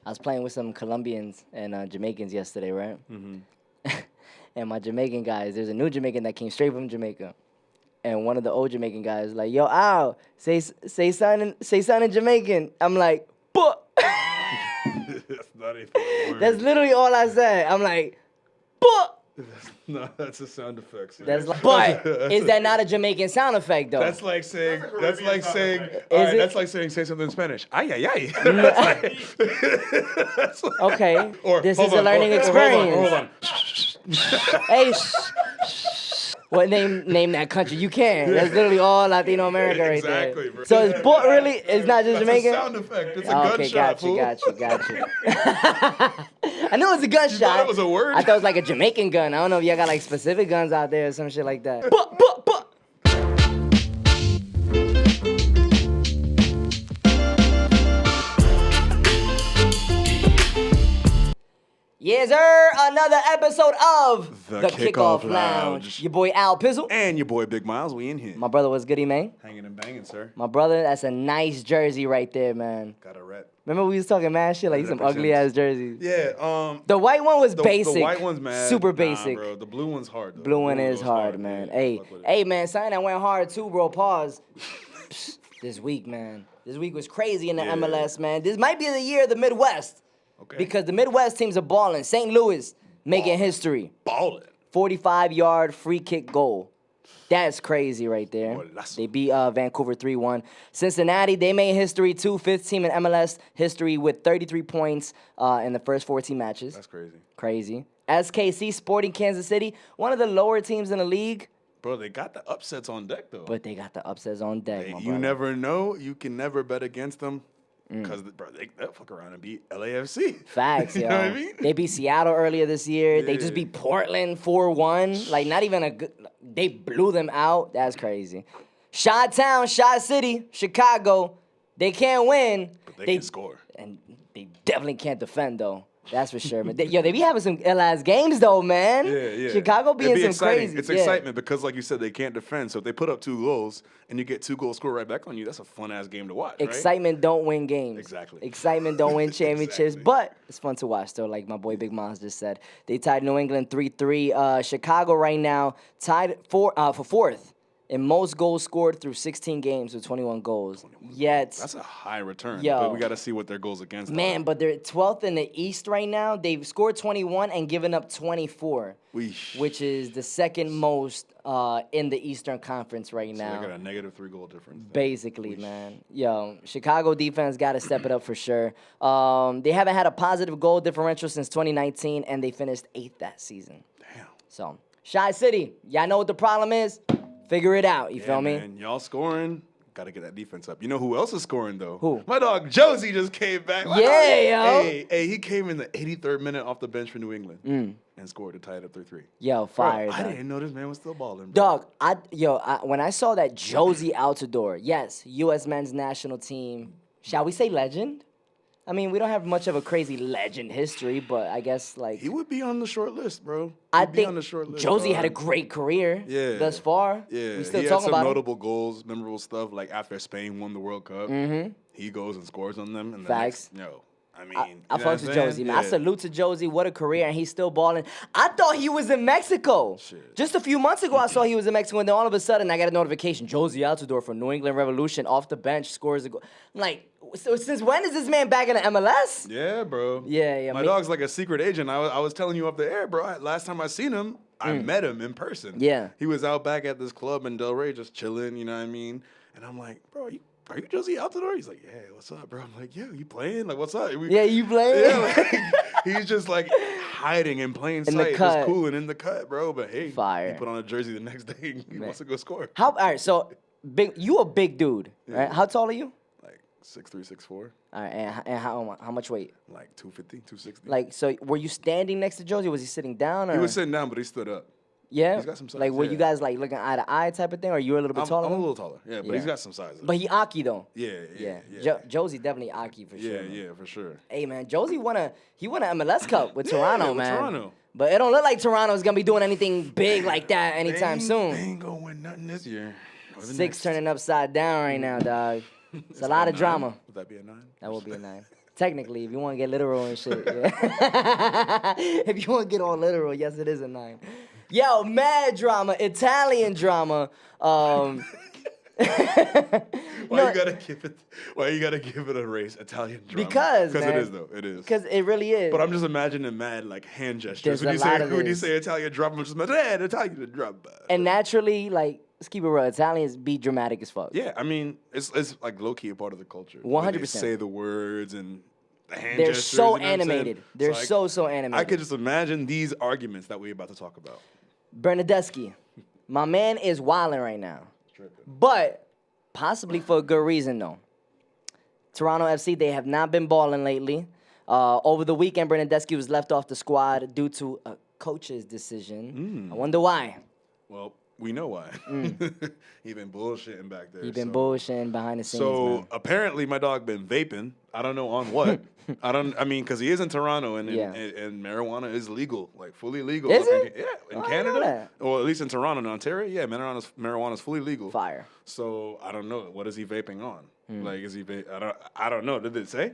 I was playing with some Colombians and Jamaicans yesterday, right? Mm-hmm. And my Jamaican guys, there's a new Jamaican that came straight from Jamaica. And one of the old Jamaican guys was like, yo, Al, say something in Jamaican. I'm like, but. That's not even a word. That's literally all I said. I'm like, but. No, that's a sound effect. That's like, but is that not a Jamaican sound effect though? That's like saying. That's like saying. That's like saying. Say something in Spanish. Ay ay ay. That's like, okay. Or this is a learning experience. Hold on. Hey. What name that country? You can. That's literally all Latino America right exactly, there. Bro. So it's but really, it's not just Jamaican. It's a sound effect. It's a gunshot. Okay, got you. I know it's a gunshot. You thought it was a word? I thought it was like a Jamaican gun. I don't know if y'all got like specific guns out there or some shit like that. But. Yes, sir. Another episode of The Kickoff Lounge. Your boy Al Pizzle. And your boy Big Miles. We in here. My brother, what's goody, man? Hanging and banging, sir. My brother, that's a nice jersey right there, man. Got a rep. Remember we was talking mad shit, like some ugly ass jerseys. Yeah. The white one was basic. The white one's mad. Super basic. Bro. The blue one's hard. Though. Blue one is hard, man. Hey, man, something that went hard too, bro. Pause. This week, man. This week was crazy in the MLS, man. This might be the year of the Midwest. Okay. Because the Midwest teams are balling. St. Louis making history. Balling. 45-yard free kick goal. That's crazy right there. Lasso. They beat Vancouver 3-1. Cincinnati, they made history too. 5th team in MLS history with 33 points in the first 14 matches. That's crazy. Crazy. SKC, Sporting Kansas City, one of the lower teams in the league. Bro, they got the upsets on deck, though. But they got the upsets on deck, my You brother. never know. You can never bet against them. Because, bro, they'll fuck around and beat LAFC. Facts, yo. You know what I mean? They beat Seattle earlier this year. Yeah. They just beat Portland 4-1. Like, not even a good... They blew them out. That's crazy. Chi-Town, Chi-City, Chicago. They can't win. But they can score. And they definitely can't defend, though. That's for sure. But they be having some ill-ass games, though, man. Yeah. Chicago being some crazy. It's excitement because, like you said, they can't defend. So if they put up 2 goals and you get 2 goals scored right back on you, that's a fun-ass game to watch, Excitement don't win games. Exactly. Excitement don't win championships. Exactly. But it's fun to watch, though, like my boy Big Miles just said. They tied New England 3-3. Chicago right now tied for 4th in most goals scored through 16 games with 21 goals. Yet, That's a high return. Yo. But we got to see what their goals against man, but they're 12th in the East right now. They've scored 21 and given up 24, which is the second most in the Eastern Conference right now. So they got a negative 3-goal difference. Basically, man. Yo, Chicago defense got to step it up for sure. They haven't had a positive goal differential since 2019, and they finished 8th that season. Damn. So, Chi City, y'all know what the problem is? Figure it out, you feel me? Man, y'all scoring. Got to get that defense up. You know who else is scoring, though? Who? My dog Josie just came back. Yo. Hey, he came in the 83rd minute off the bench for New England and scored to tie it up 3-3. Yo, fire. Bro, I didn't know this man was still balling. Dog, when I saw that Josie Altidore, yes, U.S. men's national team, shall we say legend? I mean, we don't have much of a crazy legend history, but I guess, like... He would be on the short list, bro. I think Josie had a great career thus far. Yeah, we still he talking had some about notable goals, memorable stuff, like after Spain won the World Cup. He goes and scores on them. And Facts. I mean... I fucks with Josie, man. I salute to Josie. What a career, and he's still balling. I thought he was in Mexico. Shit. Just a few months ago, I saw he was in Mexico, and then all of a sudden, I got a notification. Josie Altidore from New England Revolution off the bench scores a goal. I'm like, so since when is this man back in the MLS? Yeah, bro. Yeah. My dog's like a secret agent. I was telling you off the air, bro. Last time I seen him, I met him in person. Yeah. He was out back at this club in Delray just chilling, you know what I mean? And I'm like, bro, are you Josie Altidore? He's like, yeah, what's up, bro? I'm like, yo, you playing? Like, what's up? Yeah, you playing? Yeah, like, he's just like hiding in plain sight. the cut. Just cooling in the cut, bro. But hey, Fire. he put on a jersey the next day and he wants to go score. All right, so you a big dude, right? Yeah. How tall are you? Like 6'3", 6'4". All right, and how much weight? Like 250, 260. Like, so were you standing next to Josie? Was he sitting down? Or? He was sitting down, but he stood up. Yeah? He's got some size, like, were yeah. you guys, like, looking eye to eye type of thing, or you were a little bit taller? I'm a than him? little taller, yeah, but he's got some size. But he Aki, though. Yeah. Josie definitely Aki for sure. Yeah, for sure. Hey, man, Josie won an MLS Cup with Toronto, with man. Toronto. But it don't look like Toronto's going to be doing anything big like that anytime soon. They ain't going to win nothing this year. 6 turning upside down right now, dog. It's a lot of drama. Would that be a 9? That will be a 9. Technically, if you want to get literal and shit. Yeah. If you want to get all literal, yes, it is a 9. Yo, mad drama, Italian drama. Why you gotta give it a race? Italian drama. Because it is though. It is. Because it really is. But I'm just imagining mad like hand gestures. When you say Italian drama, I'm just like, Italian drama. And naturally, like, let's keep it real. Italians be dramatic as fuck. Yeah, I mean, it's like low key a part of the culture. 100%. They say the words and the hand They're gestures. so you know animated. They're so animated. I could just imagine these arguments that we're about to talk about. Bernadeschi, my man is wilding right now. But possibly for a good reason, though. Toronto FC, they have not been balling lately. Over the weekend, Bernadeschi was left off the squad due to a coach's decision. I wonder why. Well, we know why. He been bullshitting back there. He been bullshitting behind the scenes, man. Apparently my dog been vaping. I don't know on what. I mean, because he is in Toronto and marijuana is legal, like fully legal. Is it? Yeah, in Canada. Or at least in Toronto and Ontario. Yeah, marijuana's fully legal. Fire. So I don't know. What is he vaping on? Like, is he I don't know. Did it say?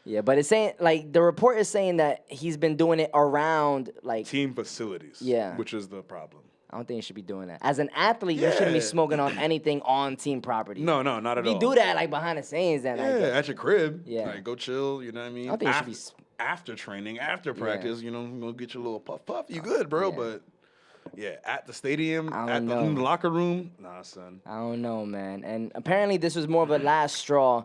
Yeah, but it's saying, like, the report is saying that he's been doing it around, like, team facilities. Yeah. Which is the problem. I don't think you should be doing that. As an athlete, you shouldn't be smoking on anything on team property. No, not at all. If you do that, like, behind the scenes, then at your crib. Yeah. Like, go chill, you know what I mean? I don't think you should be... After training, after practice, you know, go get your little puff. You good, bro, but... Yeah, at the stadium, in the locker room, nah, son. I don't know, man. And apparently this was more of a last straw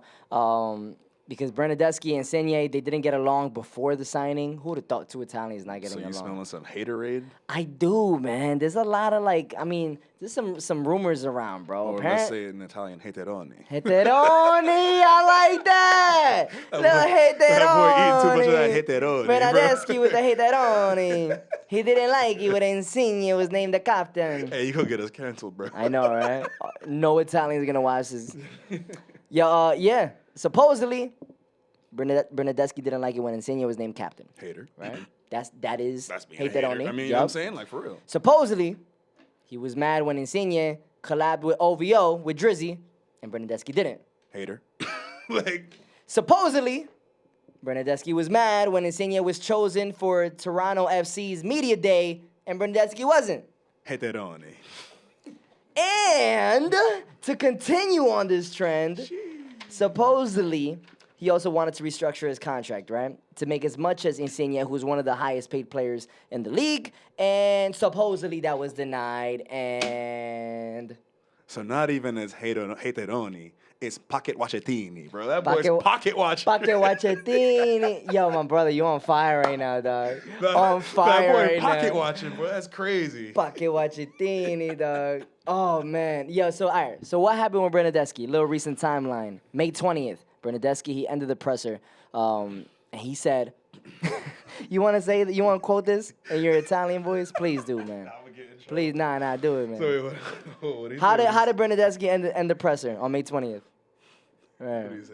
because Bernadeschi and Insigne, they didn't get along before the signing. Who would have thought two Italians not getting along? So you smelling some haterade? I do, man. There's a lot of, like, I mean, there's some rumors around, bro. Or let's say it in Italian, hateroni. Hateroni, I like that. Little hateroni. That boy eating too much of that hateroni. Bernadeschi with the hateroni. He didn't like it when Insigne was named the captain. Hey, you gonna get us canceled, bro. I know, right? No Italian's gonna watch this. Yeah. Supposedly, Bernadeschi didn't like it when Insigne was named captain. Hater. Right? That's being a hater. I mean, you know what I'm saying? Like, for real. Supposedly, he was mad when Insigne collabed with OVO, with Drizzy, and Bernadeschi didn't. Hater. Like... Supposedly, Bernadeschi was mad when Insigne was chosen for Toronto FC's media day, and Bernadeschi wasn't. Hateroni. And to continue on this trend, supposedly, he also wanted to restructure his contract, right? To make as much as Insigne, who's one of the highest paid players in the league. And supposedly that was denied. And... So not even as hateroni, it's pocket watchetini, bro. That boy's pocket watch. Pocket watchetini. Yo, my brother, you on fire right now, dog. On fire right now. That boy pocket watching, bro. That's crazy. Pocket watchetini, dog. Oh, man. Yo, so, all right. So what happened with Bernadeschi? Little recent timeline. May 20th. Bernadeschi, he ended the presser. And he said, you want to say that? You want to quote this in your Italian voice? Please do, man. Please, nah, do it, man. So, what how did Bernadeschi end the presser on May 20th? Right. What do you say?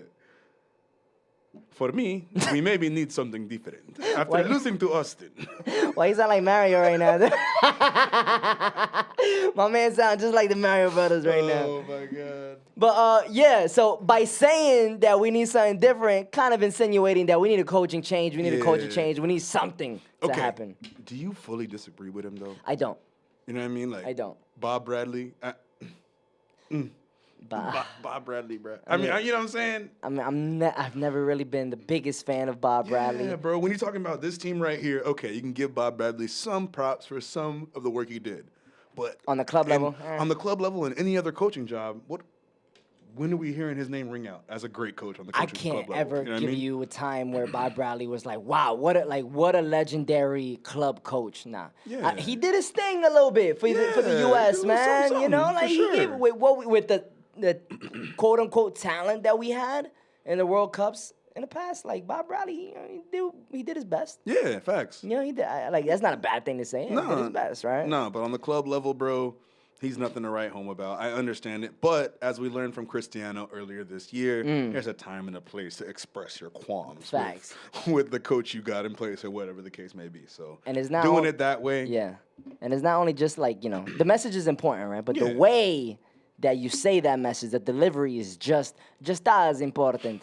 For me, we maybe need something different. After losing to Austin. Why you sound like Mario right now? My man sounds just like the Mario Brothers right now. Oh, my God. But, yeah, so by saying that we need something different, kind of insinuating that we need a coaching change, we need something to happen. Do you fully disagree with him, though? I don't. You know what I mean? Like, I don't. Bob Bradley. Bob Bradley, bro. I mean, you know what I'm saying? I mean, I've never really been the biggest fan of Bob Bradley. Yeah, bro. When you're talking about this team right here, okay, you can give Bob Bradley some props for some of the work he did, but on the club level, on the club level, and any other coaching job, when are we hearing his name ring out as a great coach on the coaching club level? I can't ever give you a time where Bob Bradley was like, wow, what a legendary club coach. Nah. Yeah. He did his thing a little bit for the U.S., man. You know, like he gave with the quote unquote talent that we had in the World Cups in the past. Like Bob Bradley, he did his best. Yeah, facts. You know, he did. Like that's not a bad thing to say. He did his best, right? No, but on the club level, bro, he's nothing to write home about. I understand it. But as we learned from Cristiano earlier this year, there's a time and a place to express your qualms with the coach you got in place or whatever the case may be. So and it's not doing it that way. Yeah. And it's not only just like, the message is important, right? But the way that you say that message, the delivery is just as important.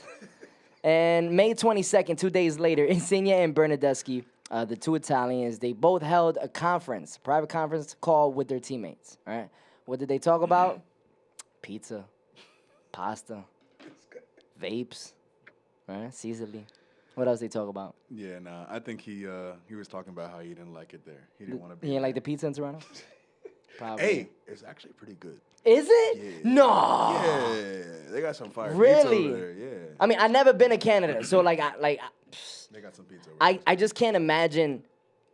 And May 22nd, 2 days later, Insigne and Bernadeschi, the two Italians, they both held a private conference call with their teammates. All right, what did they talk about? Pizza, pasta, vapes, right? Sicily. What else they talk about? Yeah, nah. I think he was talking about how he didn't like it there. He didn't want to be. He didn't like the pizza in Toronto. Probably. Hey, it's actually pretty good. Is it? Yeah. No. Yeah, they got some fire Really? pizza over there. Yeah. I mean, I've never been to Canada, so they got some pizza over there. I just can't imagine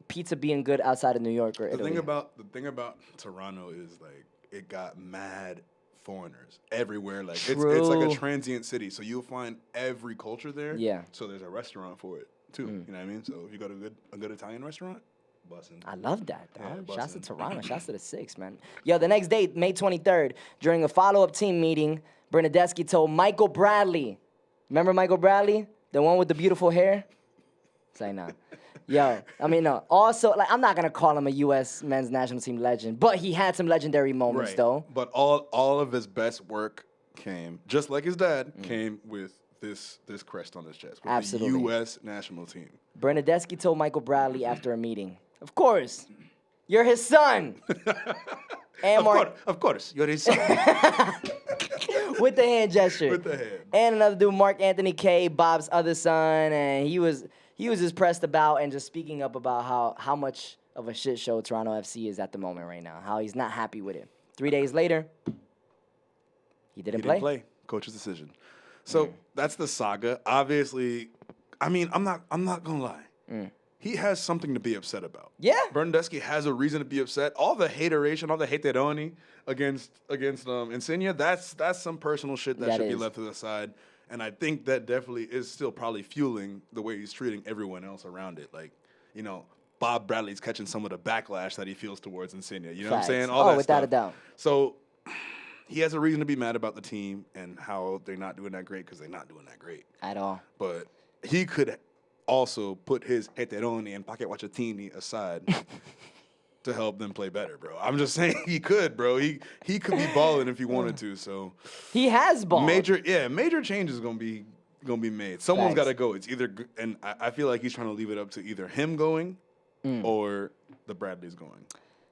pizza being good outside of New York or Italy. The thing about Toronto is like it got mad foreigners everywhere. Like it's like a transient city, so you'll find every culture there. Yeah. So there's a restaurant for it too. You know what I mean? So if you go to a good Italian restaurant, bussin'. I love that, dog. Yeah, Shouts to bussin'. Toronto. Shouts to the Six, man. Yo, the next day, May 23rd, during a follow-up team meeting, Bernadeschi told Michael Bradley. Remember Michael Bradley? The one with the beautiful hair? Say no. Yo, I mean, no. Also, like, I'm not going to call him a U.S. men's national team legend, but he had some legendary moments, though. But all of his best work came, just like his dad, came with this crest on his chest. With Absolutely. The U.S. national team. Bernadeschi told Michael Bradley after a meeting, of course, you're his son. And Of course, you're his son. With the hand gesture. With the hand. And another dude, Mark Anthony Kaye, Bob's other son, and he was just pressed about and just speaking up about how much of a shit show Toronto FC is at the moment right now, how he's not happy with it. 3 days later, he didn't play. Coach's decision. So that's the saga. Obviously, I mean, I'm not gonna lie. He has something to be upset about. Yeah. Bernadeschi has a reason to be upset. All the hateration, all the hateroni against Insigne, that's some personal shit that should be left to the side. And I think that definitely is still probably fueling the way he's treating everyone else around it. Like, you know, Bob Bradley's catching some of the backlash that he feels towards Insigne. You know what I'm saying? All that without stuff. a doubt. So he has a reason to be mad about the team and how they're not doing that great because they're not doing that great. At all. But he could also put his hateroni and pocket watchatini aside to help them play better, bro. I'm just saying he could, bro. He could be balling if he wanted to. So he has balled. Major changes gonna be made. Someone's got to go. It's either, and I feel like he's trying to leave it up to either him going or the Bradleys going.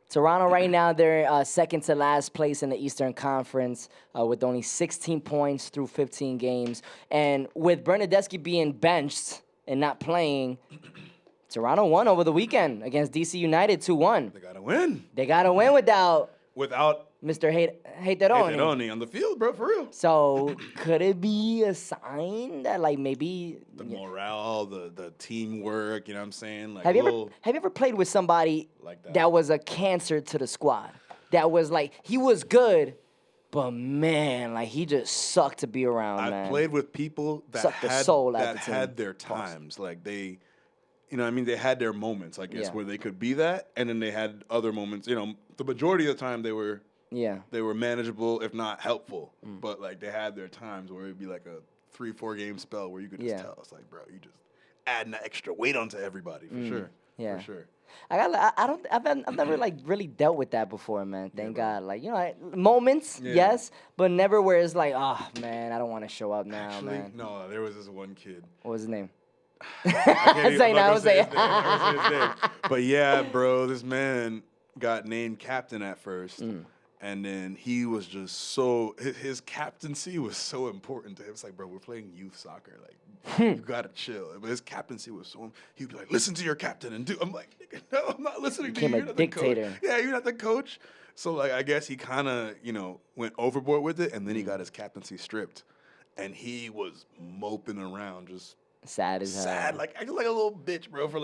Toronto right now, they're second to last place in the Eastern Conference with only 16 points through 15 games. And with Bernadeschi being benched and not playing, Toronto won over the weekend against DC United 2-1. They got to win. They got to win without Mr. Hateroni. Hateroni on the field, bro, for real. So could it be a sign that, like, maybe the morale, the teamwork, you know what I'm saying? Like, have you ever played with somebody like that was a cancer to the squad? That was like, he was good, but man, like, he just sucked to be around, man. I played with people that Sucked the soul out the team. had their times. Like, they, you know what I mean? They had their moments, I guess, where they could be that, and then they had other moments. You know, the majority of the time they were manageable, if not helpful. But, like, they had their times where it would be like a 3-4 game spell where you could just tell. It's like, bro, you just adding that extra weight onto everybody, for sure. Yeah. For sure. I've never like really dealt with that before, man. Thank God. Like, you know, moments, yes, but never where it's like, oh man, I don't want to show up now, Actually, man. no, there was this one kid. What was his name? But yeah, bro, this man got named captain at first. And then he was just so, his captaincy was so important to him. It's like, bro, we're playing youth soccer. Like, you got to chill. But his captaincy was so, he'd be like, listen to your captain and do. I'm like, nigga, no, I'm not listening to you. Became a dictator. Yeah, you're not the coach. So, like, I guess he kind of, you know, went overboard with it. And then he got his captaincy stripped. And he was moping around just. Sad as hell. Like acting like a little bitch, bro, for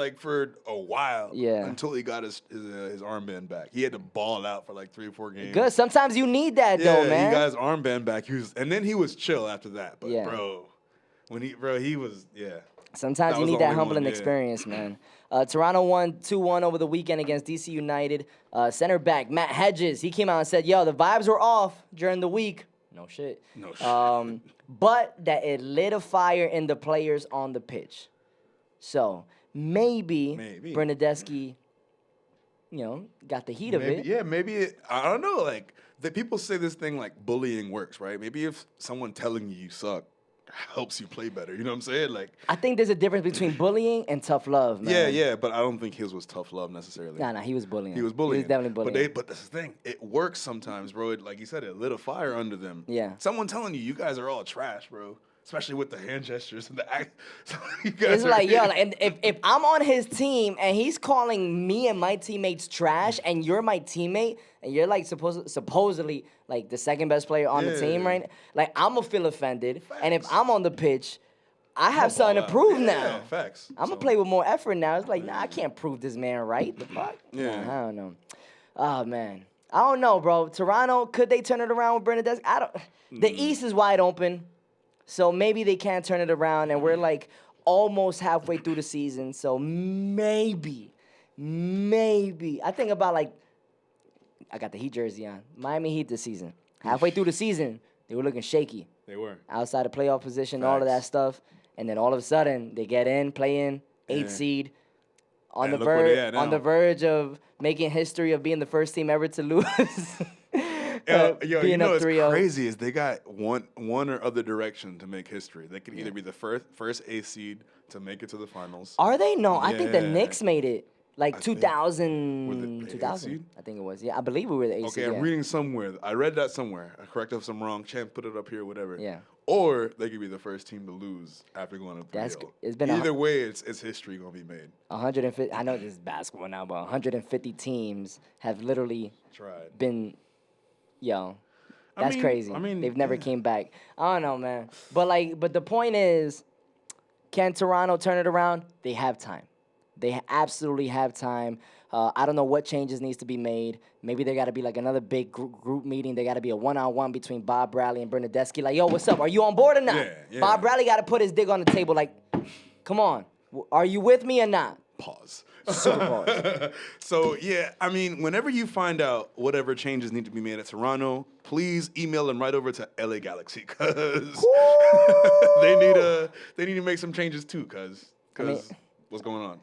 a while. Yeah. Until he got his armband back. He had to ball out for like 3 or 4 games. Good. Sometimes you need that though, man. He got his armband back. And then he was chill after that. But bro, he was. Sometimes you need that humbling experience, man. Toronto won 2-1 over the weekend against DC United. Center back Matt Hedges, he came out and said, "Yo, the vibes were off during the week." No shit. But that it lit a fire in the players on the pitch. So maybe. Bernadeschi, you know, got the heat of it. Yeah, maybe. I don't know. Like, the people say this thing like bullying works, right? Maybe if someone telling you suck helps you play better. You know what I'm saying? Like, I think there's a difference between bullying and tough love, man. Yeah, but I don't think his was tough love necessarily. Nah, he was bullying. He was bullying. He was definitely bullying. But that's the thing. It works sometimes, bro. Like you said, it lit a fire under them. Yeah. Someone telling you guys are all trash, bro. Especially with the hand gestures and the act. It's like, yo, and if I'm on his team and he's calling me and my teammates trash, and you're my teammate, and you're like supposedly like the second best player on the team, right? Like, I'm gonna feel offended. Facts. And if I'm on the pitch, I have something to prove now. Facts. I'm gonna play with more effort now. It's like, nah, I can't prove this man right. The fuck? Yeah. Nah, I don't know. Oh man, I don't know, bro. Toronto, could they turn it around with Bernadeschi? I don't. The East is wide open. So maybe they can turn it around, and we're like almost halfway through the season. So maybe. I think about like, I got the Heat jersey on. Miami Heat this season. Halfway through the season, they were looking shaky. They were. Outside of playoff position, all of that stuff. And then all of a sudden, they get in, play in, 8th seed, on the verge of making history of being the first team ever to lose. You know what's crazy is they got one or other direction to make history. They could either be the first A seed to make it to the finals. Are they? No, I think the Knicks made it. Like 2000. 2000. I think it was. Yeah, I believe we were the A seed. Okay, I'm reading somewhere. I read that somewhere. I correct if I'm wrong. Champ put it up here, whatever. Yeah. Or they could be the first team to lose after going up 3-0. It's been either way, it's history gonna be made. 150. I know this is basketball now, but 150 teams have literally been. Yo, that's crazy. They've never came back. I don't know, man. But the point is, can Toronto turn it around? They have time. They absolutely have time. I don't know what changes needs to be made. Maybe there got to be like another big group meeting. There got to be a one-on-one between Bob Bradley and Bernadeschi. Like, yo, what's up? Are you on board or not? Yeah. Bob Bradley got to put his dick on the table. Like, come on. Are you with me or not? Pause. Super pause. So, whenever you find out whatever changes need to be made at Toronto, please email them right over to LA Galaxy, because they need to make some changes too, because what's going on?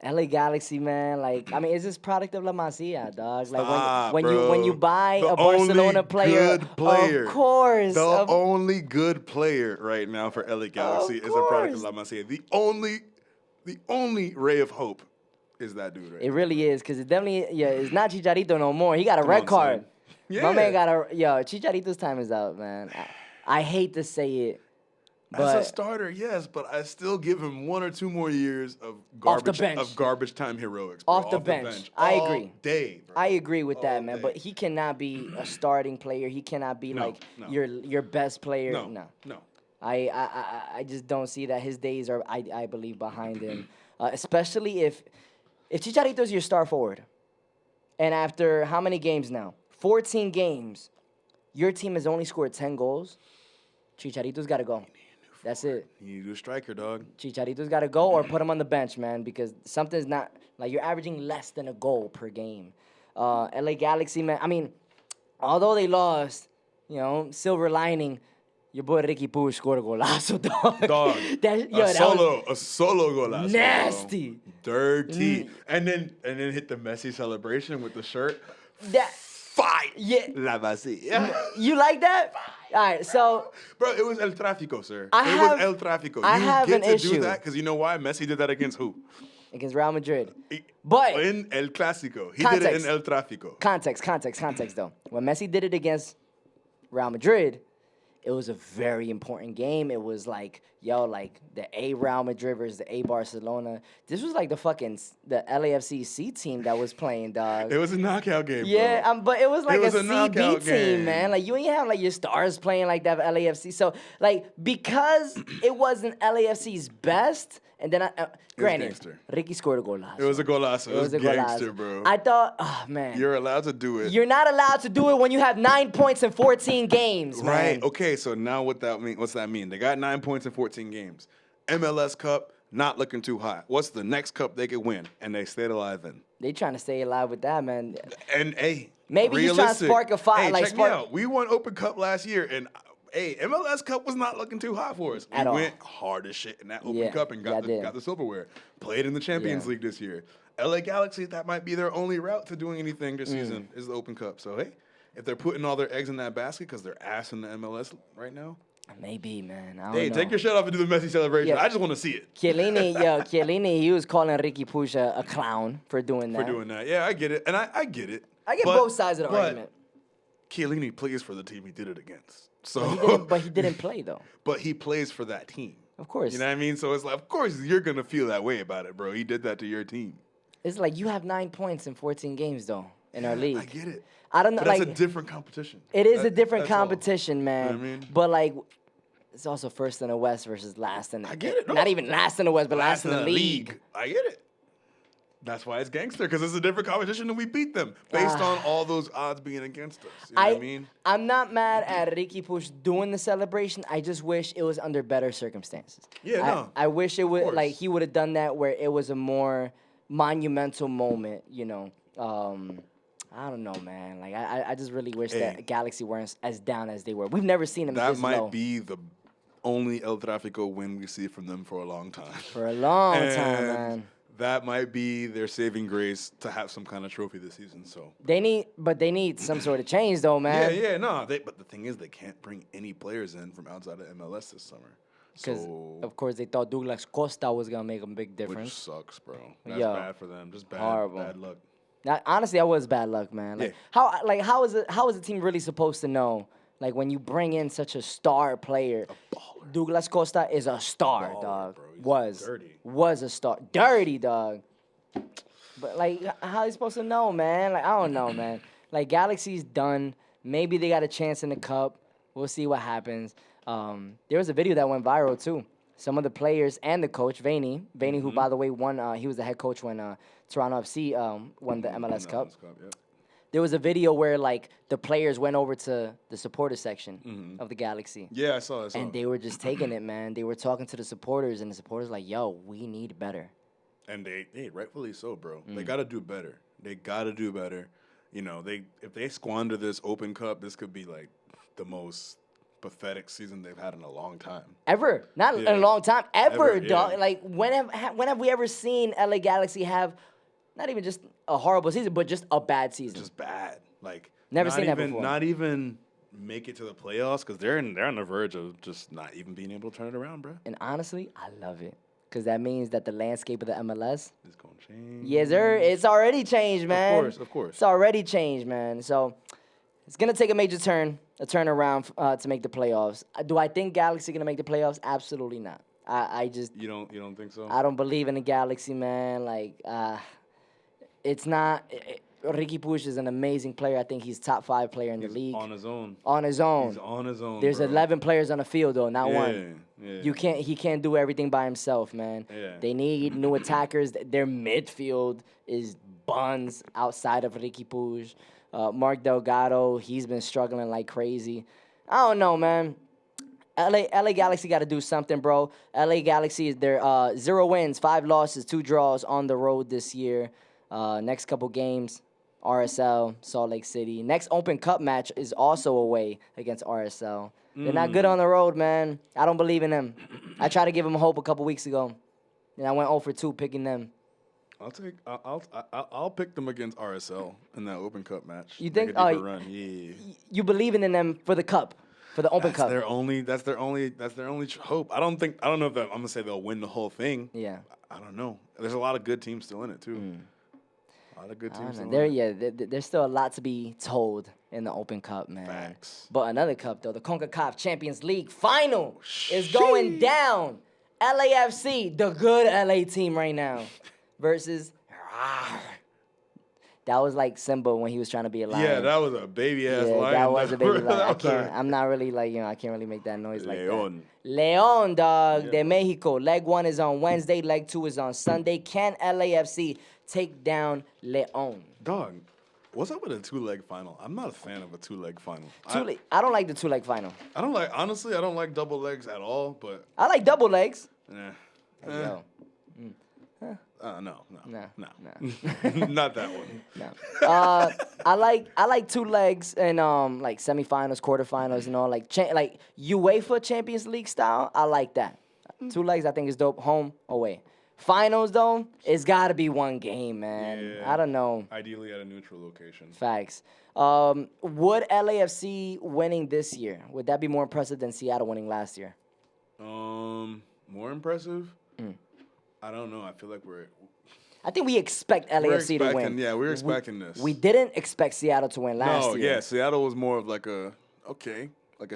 LA Galaxy, man, is this product of La Masia, dog? Like when you buy a Barcelona player, of course. The only good player right now for LA Galaxy is a product of La Masia. The only ray of hope is that dude right It really is, because it definitely, it's not Chicharito no more. He got a red card. Yeah. My man got Chicharito's time is out, man. I hate to say it. But as a starter, yes, but I still give him 1 or 2 more years of garbage time heroics. Bro. Off the bench. I agree. Day, bro. I agree with that, man. But he cannot be a starting player. He cannot be your best player. No. I just don't see that. His days are, I believe, behind him. Especially if Chicharito's your star forward, and after how many games now? 14 games. Your team has only scored 10 goals. Chicharito's got to go. That's it. You need a striker, dog. Chicharito's got to go, or put him on the bench, man, because something's not, like, you're averaging less than a goal per game. LA Galaxy, man, although they lost, silver lining, your boy Ricky Puig scored a golazo, dog. A solo golazo. Nasty. Bro. Dirty. And then hit the Messi celebration with the shirt. Fight. Yeah. La Masia. You like that? All right, so. Bro, it was El Tráfico, sir. It was El Tráfico. I get to do that because you know why? Messi did that against who? Against Real Madrid. But. In El Clásico. He did it in El Tráfico. Context, though. When Messi did it against Real Madrid, it was a very important game. It was like, the A Real Madrid versus the A Barcelona. This was like the LAFC C team that was playing, dog. It was a knockout game, bro. But it was like a CB team, man. Like, you ain't have, like, your stars playing like that for LAFC. So, like, because it wasn't LAFC's best, and then, granted, Ricky scored a golazo. It was a golazo. It was a gangster, bro. I thought, oh, man. You're allowed to do it. You're not allowed to do it when you have 9 points in 14 games, man. Right. Okay, so now what's that mean? They got 9 points in 14 games. MLS Cup, not looking too hot. What's the next cup they could win? And they stayed alive in. They trying to stay alive with that, man. And, maybe he's trying to spark a fire. Check me out. We won Open Cup last year, and MLS Cup was not looking too hot for us. We went hard as shit in that Open Cup and got the silverware. Played in the Champions League this year. LA Galaxy, that might be their only route to doing anything this season is the Open Cup. So, if they're putting all their eggs in that basket because they're ass in the MLS right now, Maybe, man. I don't Hey, know. take your shirt off and do the Messi celebration. Yeah. I just want to see it. Chiellini, he was calling Ricky Puig a clown for doing that. Yeah, I get it. And I get it. I get both sides of the argument. Chiellini plays for the team he did it against. But he didn't play, though. But he plays for that team. Of course. You know what I mean? So it's like, of course, you're going to feel that way about it, bro. He did that to your team. It's like you have 9 points in 14 games, though, in our league. I get it. I don't know. But that's a different competition. It is a different competition, all. man. You know what I mean? But, like, it's also first in the West versus last in the... I get it. No. Not even last in the West, but last in the league. I get it. That's why it's gangster, because it's a different competition and we beat them based on all those odds being against us. You know what I mean? I'm not mad at Ricky Puig doing the celebration. I just wish it was under better circumstances. Yeah, no. I wish it would, like, he would have done that where it was a more monumental moment, you know. I don't know, man. Like, I just really wish that Galaxy weren't as down as they were. We've never seen them this low. That might be the only El Tráfico win we see from them for a long time. For a long time, man. That might be their saving grace to have some kind of trophy this season. So they need some sort of change, though, man. But the thing is, they can't bring any players in from outside of MLS this summer. Because, of course, they thought Douglas Costa was going to make a big difference. Which sucks, bro. That's bad for them. Just bad luck. Now, honestly, that was bad luck, man. Like, how is the team really supposed to know? Like, when you bring in such a star player, Douglas Costa is a star, dog. Was a star. Dirty, dog. But, like, how are you supposed to know, man? Like, I don't know, man. Like, Galaxy's done. Maybe they got a chance in the Cup. We'll see what happens. There was a video that went viral, too. Some of the players and the coach, Vaney, who, by the way, won. He was the head coach when Toronto FC won the MLS Cup. There was a video where, like, the players went over to the supporter section of the Galaxy. Yeah, I saw it. And they were just taking it, man. They were talking to the supporters, and the supporters like, yo, we need better. And they rightfully so, bro. They got to do better. They got to do better. You know, if they squander this Open Cup, this could be, like, the most pathetic season they've had in a long time. Ever. Not in a long time. Ever, dog. Yeah. Like, when have we ever seen LA Galaxy have not even just a horrible season, but just a bad season? Just bad. Like, never seen that before. Not even make it to the playoffs, because they're on the verge of just not even being able to turn it around, bro. And honestly, I love it, because that means that the landscape of the MLS is going to change. Yes, sir. It's already changed, man. Of course. It's already changed, man. So it's going to take a major turnaround to make the playoffs. Do I think Galaxy going to make the playoffs? Absolutely not. I just... You don't think so? I don't believe in the Galaxy, man. Like, it's not... Ricky Puig is an amazing player. I think he's top 5 player in the league. On his own. He's on his own. There's 11 players on the field, though, not one. Yeah. He can't do everything by himself, man. Yeah. They need new attackers. Their midfield is buns outside of Ricky Puig. Mark Delgado, he's been struggling like crazy. I don't know, man. LA Galaxy got to do something, bro. LA Galaxy, they're 0 wins, 5 losses, 2 draws on the road this year. Next couple games, RSL, Salt Lake City. Next Open Cup match is also away against RSL. They're not good on the road, man. I don't believe in them. I tried to give them hope a couple weeks ago, and I went 0 for 2 picking them. I'll pick them against RSL in that Open Cup match. You think? Run. Yeah. You believe in them for the Cup, for the Open Cup. That's their only hope. I don't know if I'm gonna say they'll win the whole thing. Yeah. I don't know. There's a lot of good teams still in it too. A lot of good teams. There's still a lot to be told in the Open Cup, man. Facts. But another cup, though, the CONCACAF Champions League Final is going down. LAFC, the good LA team right now, versus... That was like Simba when he was trying to be a lion. Yeah, that was a baby-ass lion. That was a baby lion. I'm not really I can't really make that noise like that. León, dog, de Mexico. Leg 1 is on Wednesday. Leg 2 is on Sunday. Can LAFC take down León? Dog, what's up with a 2-leg final? I'm not a fan of a 2-leg final. I don't like the 2-leg final. Honestly, I don't like double legs at all, but... I like double legs. No. Not that one. No. I like 2 legs and like semifinals, quarterfinals, and all like UEFA Champions League style. I like that. 2 legs I think is dope. Home, away. Finals, though, it's got to be one game, man. Yeah. I don't know. Ideally at a neutral location. Facts. Would LAFC winning this year, would that be more impressive than Seattle winning last year? More impressive? I don't know. I feel like I think we expect LAFC to win. Yeah, we're expecting this. We didn't expect Seattle to win last year. Yeah, Seattle was more of like a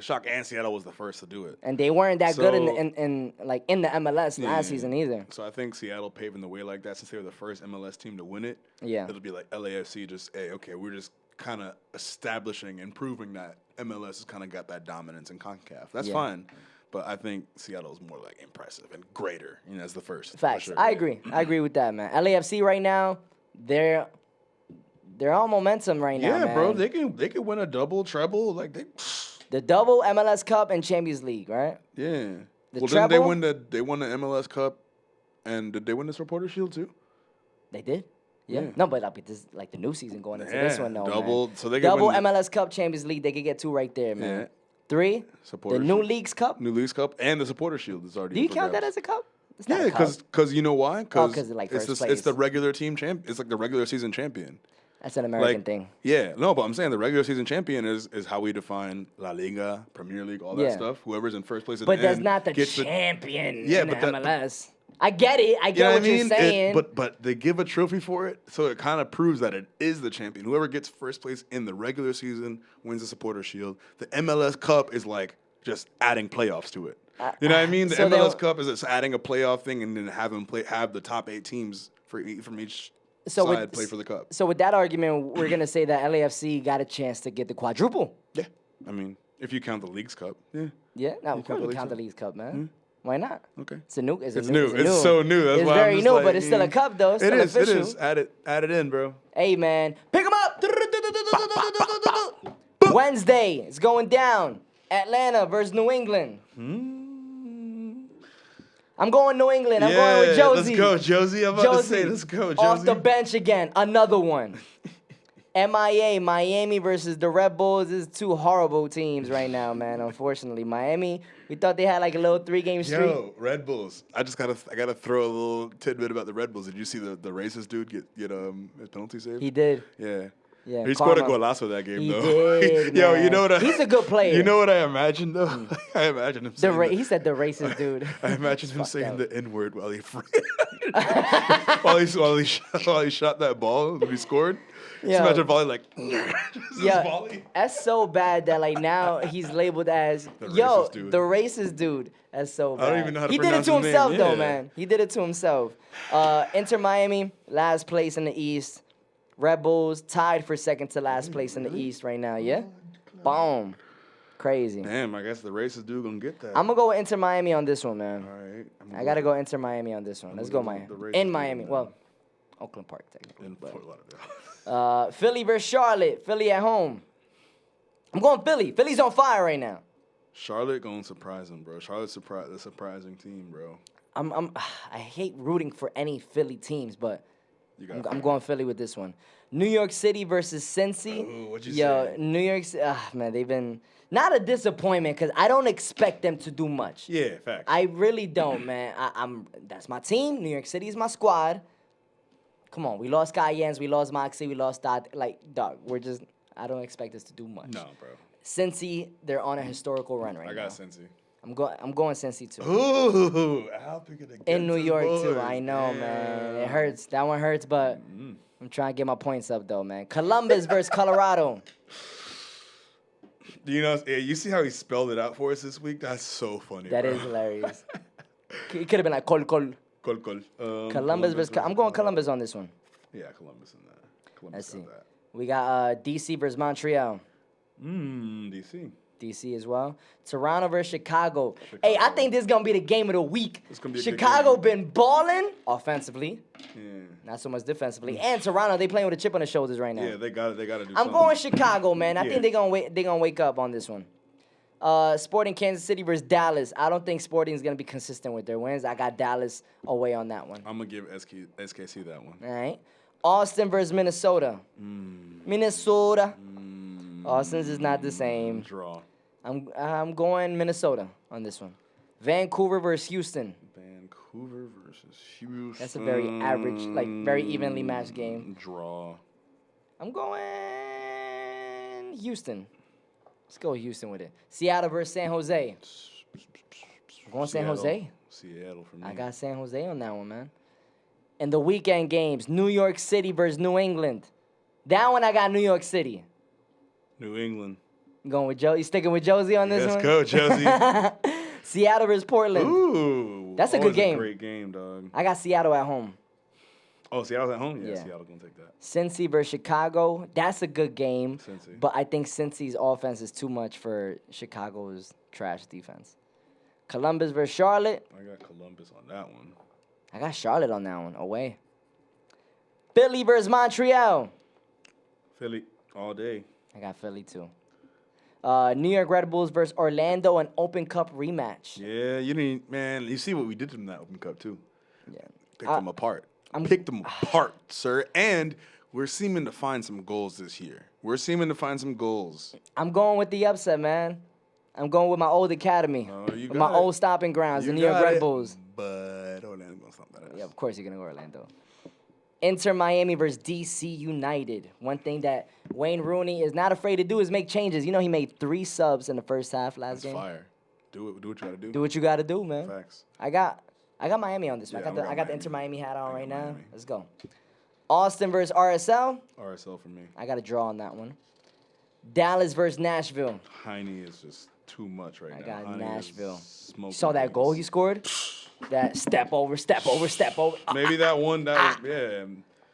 shock, and Seattle was the first to do it. And they weren't that good in the MLS last season either. So I think Seattle paving the way like that since they were the first MLS team to win it. Yeah. It'll be like LAFC just, hey, okay, we're just kind of establishing and proving that MLS has kind of got that dominance in CONCACAF. That's fine. But I think Seattle's more like impressive and greater, as the first. Facts. Sure, I agree. I agree with that, man. LAFC right now, they're on momentum right now, man. Yeah, bro. They can win a double, treble, the double MLS Cup and Champions League, right? Yeah. Treble, then they won the MLS Cup, and did they win the Supporter Shield too? They did. Yeah. No, but this like the new season going into this one, though. Double. Man. So they double MLS Cup, Champions League. They could get 2 right there, man. Yeah. 3. Supporter the Shield. New Leagues Cup. New Leagues Cup and the Supporter Shield is already. Do you count that as a cup? It's not yeah, because you know why? Because like it's the regular team champ. It's like the regular season champion. That's an American thing. Yeah, no, but I'm saying the regular season champion is how we define La Liga, Premier League, all that stuff. Whoever's in first place at but the end. that's not the champion in but MLS. I get it. I get what you're saying. But they give a trophy for it, so it kind of proves that it is the champion. Whoever gets first place in the regular season wins the Supporter Shield. The MLS Cup is like just adding playoffs to it. You know what I mean? The MLS Cup is just adding a playoff thing and then have the top 8 teams from each side play for the cup. So with that argument, we're gonna say that LAFC got a chance to get the quadruple. Yeah, I mean, if you count the Leagues Cup, yeah. Yeah, no, of course we count the Leagues Cup, man. Mm-hmm. Why not? Okay. It's new. It's new. It's so new. That's it's why very I'm just new, like, but it's still a cup, though. It's it still is. official. It is. Add it in, bro. Hey, man. Pick 'em up. Wednesday. It's going down. Atlanta versus New England. I'm going New England. I'm going with Josie. Let's go, Josie. I'm about to say, let's go, Josie. Off the bench again. Another one. MIA, Miami versus the Red Bulls. This is 2 horrible teams right now, man. Unfortunately, Miami. We thought they had like a little 3-game streak. Yo, Red Bulls. I gotta throw a little tidbit about the Red Bulls. Did you see the racist dude get his penalty saved? He did. Yeah. Yeah, he scored a golazo that game, he though. Did, Yo, man. you know what? He's a good player. You know what I imagine though? I imagine him saying he said the racist dude. I imagine him saying the N-word while he while he shot that ball when he scored. Just imagine volley like volley. That's so bad that like now he's labeled as the racist dude. That's so bad. I don't even know how to He did it pronounce to his himself name. though, Yeah. man. He did it to himself. Inter Miami, last place in the East. Red Bulls tied for second to last place in the East right now. Yeah, boom, crazy. Damn, I guess the racist dude gonna get that. I'm gonna go with Inter Miami on this one, man. All right. I gotta go Inter Miami on this one. Let's go Miami. In Miami. Well, Oakland Park technically. In Fort Lauderdale. Philly versus Charlotte. Philly at home. I'm going Philly. Philly's on fire right now. Charlotte gonna surprise them, bro. Charlotte's the surprising team, bro. I hate rooting for any Philly teams, but I'm going Philly with this one. New York City versus Cincy. Oh, what'd you say? New York City, man, they've been not a disappointment because I don't expect them to do much. Yeah, facts. I really don't, man. That's my team. New York City is my squad. Come on, we lost Guy Jens, we lost Moxie, we lost Dot. Like, dog, I don't expect us to do much. No, bro. Cincy, they're on a historical run right now. I got Cincy. I'm going Cincy too. Ooh, Al picking against In New York his too. boys. I know, man. It hurts. That one hurts, but I'm trying to get my points up though, man. Columbus versus Colorado. You know, you see how he spelled it out for us this week? That's so funny. That is hilarious. It could have been like Col. Columbus versus. I'm going Columbus on this one. Yeah, Columbus in that. Let's see. We got DC versus Montreal. DC. DC as well. Toronto versus Chicago. Hey, I think this is going to be the game of the week. It's gonna be a Chicago good game. been balling offensively. Yeah. Not so much defensively. And Toronto, they playing with a chip on their shoulders right now. Yeah, they got to do I'm something. going Chicago, man. I Yeah. think they're gonna wake up on this one. Sporting Kansas City versus Dallas. I don't think Sporting is gonna be consistent with their wins. I got Dallas away on that one. I'm going to give SKC that one. All right. Austin versus Minnesota. Minnesota. Austin's is not the same. Draw. I'm going Minnesota on this one. Vancouver versus Houston. Vancouver versus Houston. That's a very average, like very evenly matched game. Draw. I'm going Houston. Let's go Houston with it. Seattle versus San Jose. I'm going San Jose. Seattle for me. I got San Jose on that one, man. And the weekend games, New York City versus New England. That one I got New York City. New England. You going with Joe? You sticking with Josie on this one? Let's go, Josie. Seattle versus Portland. Ooh. That's a good game. A great game, dog. I got Seattle at home. Oh, Seattle's at home? Yeah. Seattle going to take that. Cincy versus Chicago. That's a good game. Cincy. But I think Cincy's offense is too much for Chicago's trash defense. Columbus versus Charlotte. I got Columbus on that one. I got Charlotte on that one. Away. Philly versus Montreal. Philly all day. I got Philly too. New York Red Bulls versus Orlando, an Open Cup rematch. Yeah, you see what we did to them in that Open Cup too. Yeah. Picked them apart. Picked them apart, sir. And we're seeming to find some goals this year. I'm going with the upset, man. I'm going with my old academy. You my old stomping grounds, the New York Red Bulls. But Orlando's going to stop that ass. Yeah, of course you're going to go Orlando. Inter Miami versus DC United. One thing that Wayne Rooney is not afraid to do is make changes. You know, he made 3 subs in the first half last game. That's fire. Do what you got to do. Do what you got to do, man. Facts. I got Miami on this one. Yeah, I got the Inter Miami hat on right now. Miami. Let's go. Austin versus RSL. RSL for me. I got a draw on that one. Dallas versus Nashville. Heine is just too much right now. I got Heine Nashville. You saw that goal he scored? That step over. Maybe that one, yeah.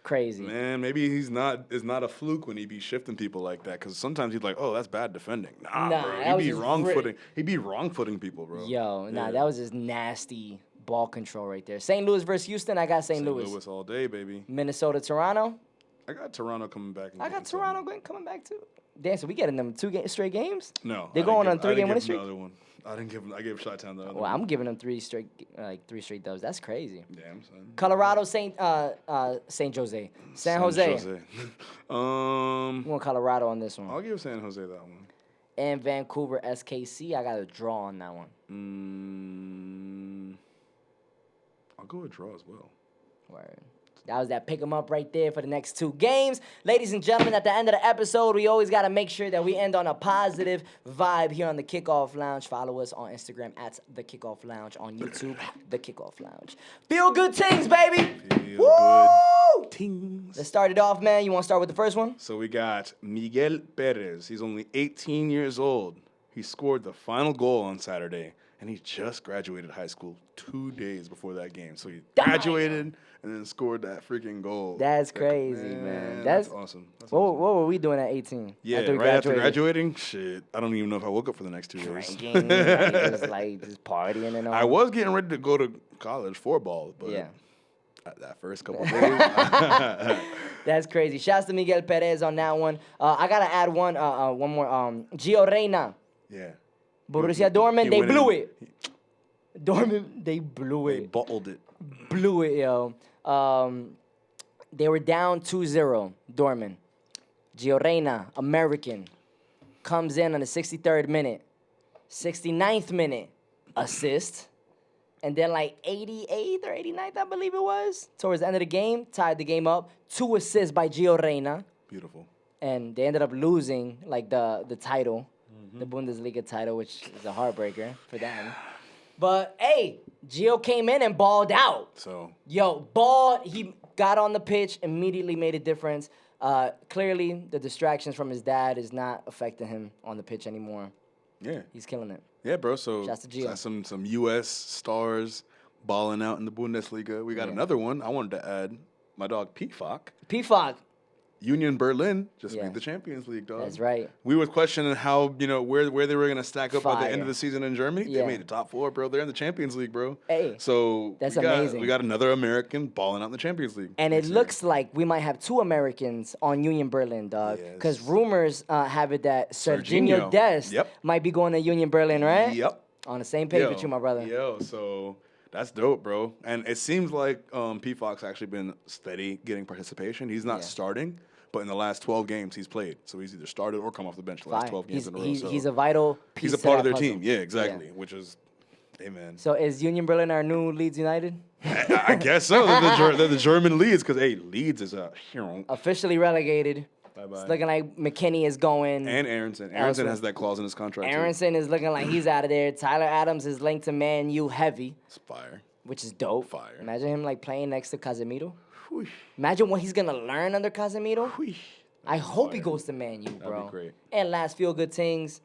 Crazy. Man, maybe it's not a fluke when he be shifting people like that. Because sometimes he's like, oh, that's bad defending. Nah, bro. He'd be wrong-footing. He'd be wrong-footing people, bro. Yo, that was just nasty ball control right there. St. Louis versus Houston, I got St. Louis. St. Louis all day, baby. Minnesota, Toronto. I got Toronto coming back. I got Toronto coming back, too. Damn, so we getting them 2 straight games? No. They're going on 3-game winning streak? I gave Chi-Town the other one. Well, I'm giving them 3 straight dubs. That's crazy. Damn, son. Colorado, San Jose. San Jose. I'm going Colorado on this one. I'll give San Jose that one. And Vancouver, SKC. I got a draw on that one. I'll go with draw as well. Word. That was that Picke'em Up right there for the next 2 games. Ladies and gentlemen, at the end of the episode, we always got to make sure that we end on a positive vibe here on the Kickoff Lounge. Follow us on Instagram at the Kickoff Lounge, on YouTube, the Kickoff Lounge. Feel good Tingz, baby. Feel good Tingz. Let's start it off, man. You want to start with the first one? So we got Miguel Perez. He's only 18 years old. He scored the final goal on Saturday, and he just graduated high school 2 days before that game. So he graduated and then scored that freaking goal. That's crazy, man. That's awesome. What were we doing at 18? Yeah, after graduating, shit. I don't even know if I woke up for the next 2 days. Drinking, just partying and all. I was getting ready to go to college for ball, but that first couple of days. That's crazy. Shouts to Miguel Perez on that one. I got to add one more. Gio Reyna. Yeah. Borussia Dortmund, they blew it. Dortmund, they blew it. They bottled it. Blew it, yo. They were down 2-0, Dortmund. Gio Reyna, American, comes in on the 63rd minute. 69th minute, assist. And then like 88th or 89th, I believe it was, towards the end of the game, tied the game up. 2 assists by Gio Reyna. Beautiful. And they ended up losing like the title, the Bundesliga title, which is a heartbreaker for them. But, hey, Gio came in and balled out. So. He got on the pitch, immediately made a difference. Clearly, the distractions from his dad is not affecting him on the pitch anymore. Yeah. He's killing it. Yeah, bro. So, shouts to Gio. Some U.S. stars balling out in the Bundesliga. We got another one. I wanted to add my dog, Pfak. Pfak. Union Berlin just made the Champions League, dog. That's right. We were questioning how, where they were going to stack up at the end of the season in Germany. Yeah. They made the top 4, bro. They're in the Champions League, bro. Hey, so that's amazing. We got another American balling out in the Champions League. And it looks like we might have 2 Americans on Union Berlin, dog. Because rumors have it that Serginho Dest might be going to Union Berlin, right? Yep. On the same page with you, my brother. So that's dope, bro. And it seems like Pfak's actually been steady getting participation. He's not starting. But in the last 12 games, he's played. So he's either started or come off the bench the last 12 games in a row. He's a vital piece. He's a part of their team. Yeah, exactly. Yeah. Which is Amen. So is Union Berlin our new Leeds United? I guess so. They're the German Leeds because, hey, Leeds is a hero. Officially relegated. Bye-bye. It's looking like McKinney is going. And Aronson. Aronson has that clause in his contract. Aronson is looking like he's out of there. Tyler Adams is linked to Man U heavy. It's fire. Which is dope. Fire. Imagine him like playing next to Casemiro. Whoosh. Imagine what he's gonna learn under Casemiro. Whoosh. I hope he goes to Man U, bro. That'd be great. And last feel good things,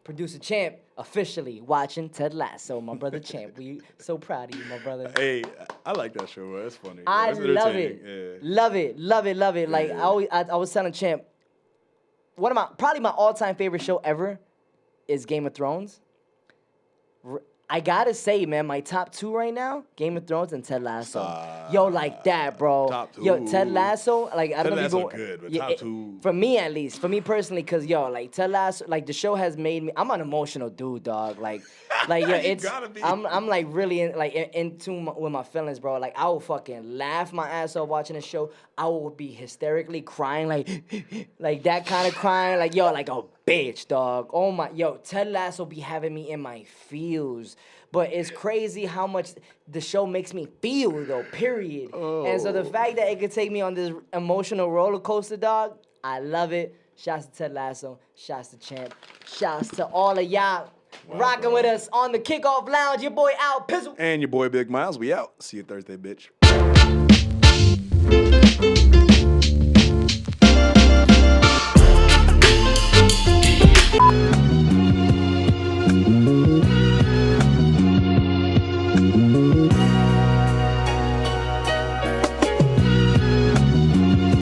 producer Champ officially watching Ted Lasso, my brother Champ. We so proud of you, my brother. Hey, I like that show, bro. It's funny. Bro. I It's love it. Yeah. Love it. Love it. Love it. Like Yeah. I was telling Champ, probably my all-time favorite show ever is Game of Thrones. I gotta say, man, my top 2 right now, Game of Thrones and Ted Lasso. Yo, like that, bro. Top 2. Yo, Ted Lasso, like I don't know if Lasso you good, but yeah, top 2. for me at least, for me personally, cause yo, like Ted Lasso, like the show has made me. I'm an emotional dude, dog. Like yo, it's. gotta be. I'm like really in tune with my feelings, bro. Like I will fucking laugh my ass off watching the show. I will be hysterically crying, like that kind of crying, like yo, like a bitch, dog. Oh my, yo, Ted Lasso be having me in my feels. But it's crazy how much the show makes me feel, though, period. Oh. And so the fact that it could take me on this emotional roller coaster, dog, I love it. Shouts to Ted Lasso. Shouts to Champ. Shouts to all of y'all rocking with us on the Kickoff Lounge. Your boy Al Pizzle. And your boy Big Miles. We out. See you Thursday, bitch.